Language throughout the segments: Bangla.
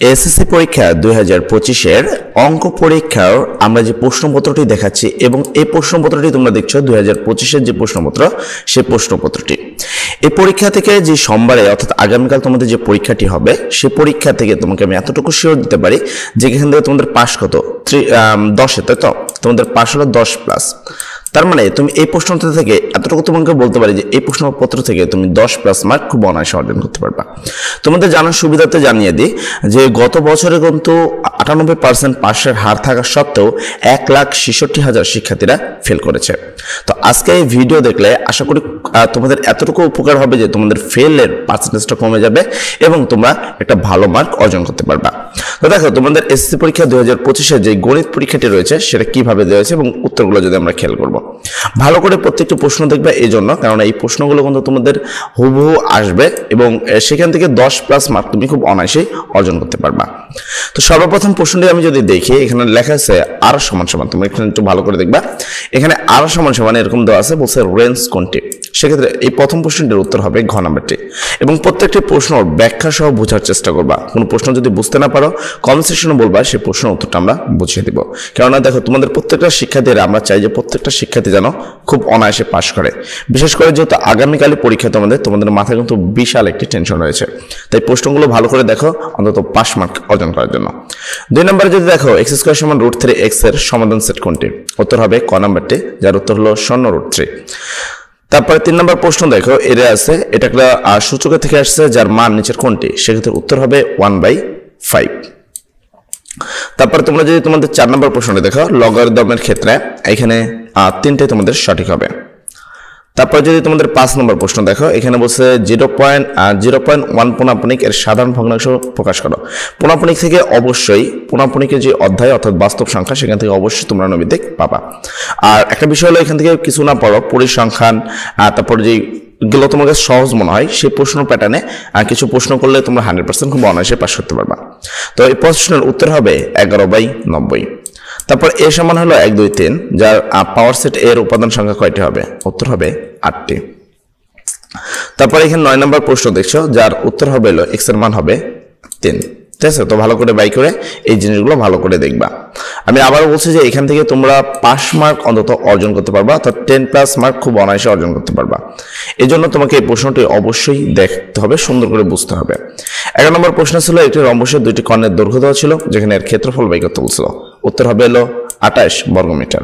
এসএসসি পরীক্ষা 2025-এর অঙ্ক পরীক্ষার আমরা যে প্রশ্নপত্রটি দেখাচ্ছি এবং এই প্রশ্নপত্রটি তোমরা দেখছো 2025-এর যে প্রশ্নপত্র সেই প্রশ্নপত্রটি এই পরীক্ষা থেকে যে সোমবারে অর্থাৎ আগামীকাল তোমাদের যে পরীক্ষাটি হবে সেই পরীক্ষা থেকে তোমাকে আমি এতটুকু শিওর দিতে পারি যে এখান থেকে তোমাদের পাস কত 10 তাই তো তোমাদের পাস হলো 10+। তার মানে তুমি এই প্রশ্নটা থেকে এতটুকু তোমাকে বলতে পারি যে এই প্রশ্নপত্র থেকে তুমি 10+ মার্ক খুব অনায়াসে অর্জন করতে পারবা। তোমাদের জানার সুবিধাতে জানিয়ে দিই যে গত বছরে কিন্তু 98% পাশের হার থাকা সত্ত্বেও 1,66,000 শিক্ষার্থীরা ফেল করেছে। তো আজকে এই ভিডিও দেখলে আশা করি তোমাদের এতটুকু উপকার হবে যে তোমাদের ফেলের পার্সেন্টেজটা কমে যাবে এবং তোমরা একটা ভালো মার্ক অর্জন করতে পারবা। তো দেখো তোমাদের এসএসসি পরীক্ষা 2025-এর যে গণিত পরীক্ষাটি রয়েছে সেটা কিভাবে দেওয়া হয়েছে এবং উত্তরগুলো যদি আমরা খেয়াল করব ভালো করে প্রত্যেকটি প্রশ্ন দেখবে এই জন্য কারণ এই প্রশ্নগুলো কিন্তু তোমাদের হুবহু আসবে এবং সেখান থেকে 10+ মার্ক তুমি খুব অনায়াসেই অর্জন করতে পারবা। তো সর্বপ্রথম প্রশ্নটি আমি যদি দেখি এখানে লেখা আছে আর সমান সমান, তুমি এখানে একটু ভালো করে দেখবা এখানে আর সমান সমান এরকম দেওয়া আছে, বলছে রেঞ্জ কোনটি। সেক্ষেত্রে এই প্রথম প্রশ্নটির উত্তর হবে ঘ নাম্বারটি এবং প্রত্যেকটি প্রশ্নর ব্যাখ্যা সহ বোঝার চেষ্টা করবা। কোনো প্রশ্ন যদি বুঝতে না পারো কমেন্ট সেকশনে বলবা, সেই প্রশ্নের উত্তরটা আমরা বুঝিয়ে দিব। কেননা দেখো তোমাদের প্রত্যেকটা শিক্ষার্থীরা আমরা চাই যে প্রত্যেকটা শিক্ষার্থী যেন খুব অনায়াসে পাশ করে, বিশেষ করে যেহেতু আগামীকালে পরীক্ষা তোমাদের মাথায় কিন্তু বিশাল একটি টেনশন রয়েছে। তাই প্রশ্নগুলো ভালো করে দেখো অন্তত 5 মার্ক অর্জন করার জন্য। 2 নম্বরে যদি দেখো x² = √3x এর সমাধান সেট কোনটি, উত্তর হবে ক নাম্বারটি যার উত্তর হলো 0√3। তারপরে 3 নম্বর প্রশ্ন দেখো এটা আছে, এটা একটা সূচকের থেকে আসছে যার মান নিচের কোনটি, সেক্ষেত্রে উত্তর হবে 1/5। তারপরে তোমরা যদি তোমাদের 4 নম্বর প্রশ্নটি দেখো লগারিদমের ক্ষেত্রে এখানে 3টাই তোমাদের সঠিক হবে। তারপর যদি তোমাদের 5 নম্বর প্রশ্ন দেখো এখানে বলছে 0.1 পুনাপুনিক এর সাধারণ ভগ্নাংশ প্রকাশ করো। পুনাপুনিক থেকে অবশ্যই পুনাপুনিকের যে অধ্যায় অর্থাৎ বাস্তব সংখ্যা সেখান থেকে অবশ্যই তোমরা নৈবেদিক পাবা। আর একটা বিষয় হলো এখান থেকে কিছু না পড়ো পরিসংখ্যান, তারপর যে গুলো তোমাকে সহজ মনে হয় সেই প্রশ্ন প্যাটার্নে কিছু প্রশ্ন করলে তোমরা 100% খুব অনায়াসে পাস করতে পারবা। তো এই প্রশ্নের উত্তর হবে 11/90। তারপর এ সমান হলো 1 2 3 যার পাওয়ার সেট এর উপাদান সংখ্যা কয়টি হবে, উত্তর হবে 8টি। তারপর এখানে 9 নম্বর প্রশ্ন দেখছো যার উত্তর হবে হলো x এর মান হবে 3। ঠিক আছে, তো ভালো করে বাই করে এই জিনিসগুলো ভালো করে দেখবা। আমি আবারও বলছি যে এখান থেকে তোমরা 5 মার্ক অন্তত অর্জন করতে পারবা, অর্থাৎ 10+ মার্ক খুব অনায়াসে অর্জন করতে পারবা। এই জন্য তোমাকে এই প্রশ্নটি অবশ্যই দেখতে হবে, সুন্দর করে বুঝতে হবে। 11 নম্বর প্রশ্ন ছিল একটি রম্বসের 2টি কর্ণের দৈর্ঘ্য দেওয়া ছিল যেখানে এর ক্ষেত্রফল বাই করতে বলছিল, উত্তর হবে হলো 28 বর্গমিটার।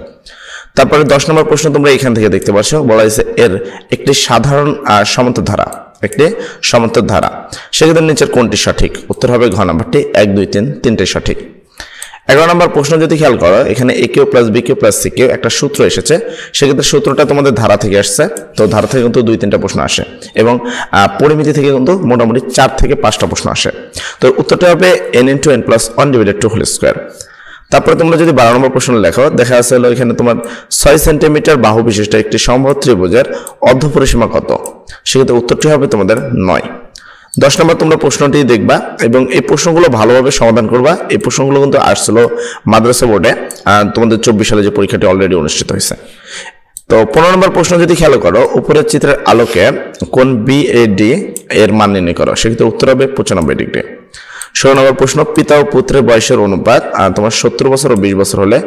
তারপরে 10 নম্বর প্রশ্ন তোমরা এখান থেকে দেখতে পাচ্ছ বলা হয়েছে এর একটি সাধারণ সমান্তর ধারা, একটি সমান্তর ধারা, সেক্ষেত্রে নিচের কোনটি সঠিক, উত্তর হবে ঘ নাম্বারটি 1 2 3 তিনটাই সঠিক। 11 নম্বর প্রশ্ন যদি খেয়াল করো এখানে a Q + b Q + c Q একটা সূত্র এসেছে, সেক্ষেত্রে সূত্রটা তোমাদের ধারা থেকে আসছে। তো ধারা থেকে কিন্তু 2-3টা প্রশ্ন আসে এবং পরিমিতি থেকে কিন্তু মোটামুটি 4 থেকে 5টা প্রশ্ন আসে। তো উত্তরটা হবে n × n + 1 / 2 হোল স্কয়ার। তারপরে তোমরা যদি 12 নম্বর প্রশ্ন লেখো দেখা আছে হলো এখানে তোমার 6 সেন্টিমিটার বাহু বিশিষ্ট একটি সমবাহু ত্রিভুজের অর্ধপরিসীমা কত, সেক্ষেত্রে উত্তরটি হবে তোমাদের 9। 10 নম্বর তোমরা প্রশ্নটি দেখবা এবং এই প্রশ্নগুলো ভালোভাবে সমাধান করবা। এই প্রশ্নগুলো কিন্তু আসছিল মাদ্রাসা বোর্ডে তোমাদের 24 সালে যে পরীক্ষাটি অলরেডি অনুষ্ঠিত হয়েছে। তো 15 নম্বর প্রশ্ন যদি খেয়াল করো উপরের চিত্রের আলোকে কোণ BAD এর মান নির্ণয় করো, সেক্ষেত্রে উত্তর হবে 95 ডিগ্রি। 16 নম্বর প্রশ্ন পিতা ও পুত্রের বয়সের অনুপাত তোমার 70 বছর ও 20 বছর হলে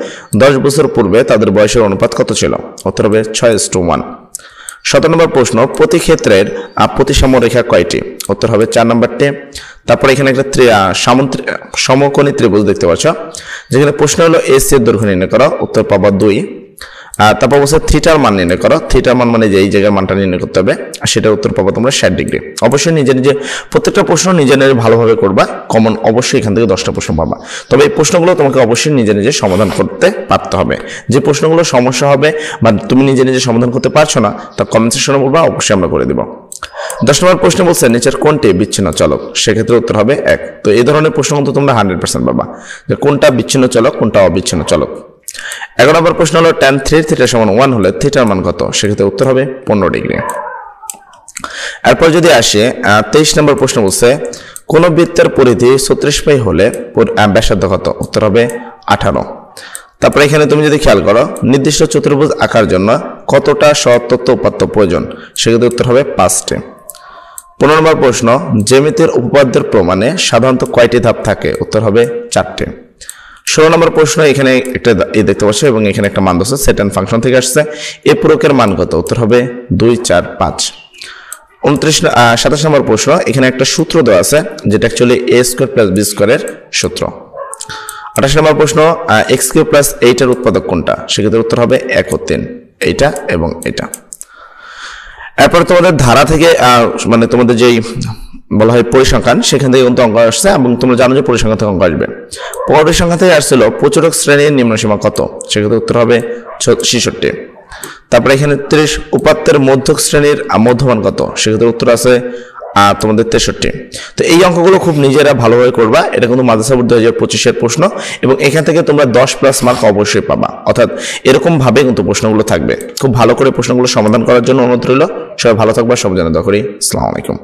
10 বছর পূর্বে তাদের বয়সের অনুপাত কত ছিল, উত্তর হবে 6:1। 17 নম্বর প্রশ্ন প্রতি ক্ষেত্রের প্রতিসাম্য রেখা কয়টি, উত্তর হবে 4 নম্বরটি। তারপর এখানে একটা সমকোণী ত্রিভুজ দেখতে পাচ্ছ যেখানে প্রশ্ন হলো AC এর দৈর্ঘ্য নির্ণয় করো, উত্তর পাবা 2। তারপর বলছে থিটার মান নির্ণয় করো, থিটার মান মানে যে এই জায়গার মানটা নির্ণয় করতে হবে আর সেটার উত্তর পাবো তোমরা 60 ডিগ্রি। অবশ্যই নিজে প্রত্যেকটা প্রশ্ন নিজে ভালোভাবে করবা, কমন অবশ্যই এখান থেকে 10টা প্রশ্ন পাবা। তবে এই প্রশ্নগুলো তোমাকে অবশ্যই নিজে সমাধান করতে পারতে হবে। যে প্রশ্নগুলো সমস্যা হবে বা তুমি নিজে সমাধান করতে পারছো না তা কমেন্ট সেকশনে বলবা, অবশ্যই আমরা করে দেব। 10 নম্বর প্রশ্ন বলছে নিচের কোনটি বিচ্ছিন্ন চলক, সেক্ষেত্রে উত্তর হবে 1। তো এই ধরনের প্রশ্ন কিন্তু তোমরা 100% পাবা যে কোনটা বিচ্ছিন্ন চলক কোনটা অবিচ্ছিন্ন চলক। 11 নম্বর প্রশ্ন হলো tan 3 θ = 1 হলে থিটার মান কত, সেক্ষেত্রে উত্তর হবে 15 ডিগ্রি। এরপর যদি আসে 23 নম্বর প্রশ্ন বলছে কোন বৃত্তের পরিধি 36 পাই হলে ব্যাসার্ধ কত, উত্তর হবে 18। তারপরে এখানে তুমি যদি খেয়াল করো নির্দিষ্ট চতুর্ভুজ আঁকার জন্য কতটা সতত্ব উপাত্ত প্রয়োজন, সেক্ষেত্রে উত্তর হবে 5টি। 15 নম্বর প্রশ্ন, জ্যামিতির উপপাদ্যের প্রমাণে সাধারণত কয়টি ধাপ থাকে? উত্তর হবে 4টে। 16 নম্বর প্রশ্ন, এখানে একটা দেখতে পাচ্ছ এবং এখানে একটা মান দিচ্ছে, সেট এন্ড ফাংশন থেকে আসছে। এ পূরকের মান কত? উত্তর হবে 2, 4, 5। 27 নম্বর প্রশ্ন, এখানে একটা সূত্র দেওয়া আছে যেটা অ্যাকচুয়ালি a² + b² এর সূত্র। 28 নম্বর প্রশ্ন, x³ + 8 এর উৎপাদক কোনটা? সেক্ষেত্রে উত্তর হবে 1 ও 3, এইটা এবং এটা। এরপর তোমাদের ধারা থেকে মানে তোমাদের যেই বলা হয় পরিসংখ্যান, সেখান থেকে কিন্তু অঙ্ক আসছে এবং তোমরা জানো যে পরিসংখ্যান থেকে অঙ্ক আসবে। পরিসংখ্যান থেকে আসছিল প্রচুরক শ্রেণীর নিম্নসীমা কত? সেক্ষেত্রে উত্তর হবে 66। তারপরে এখানে 30 উপাত্তের মধ্যক শ্রেণীর মধ্যমান কত? সেক্ষেত্রে উত্তর আছে তোমাদের 63। তো এই অঙ্কগুলো খুব নিজেরা ভালোভাবে করবা, এটা কিন্তু মাদ্রাসা বোর্ড 2025-এর প্রশ্ন এবং এখান থেকে তোমরা 10+ মার্ক অবশ্যই পাবা। অর্থাৎ এরকম ভাবে কিন্তু প্রশ্নগুলো থাকবে। খুব ভালো করে প্রশ্নগুলো সমাধান করার জন্য অনুরোধ রইল। সবাই ভালো থাকবা, সব জন্য দোয়া করি। আসসালামু আলাইকুম।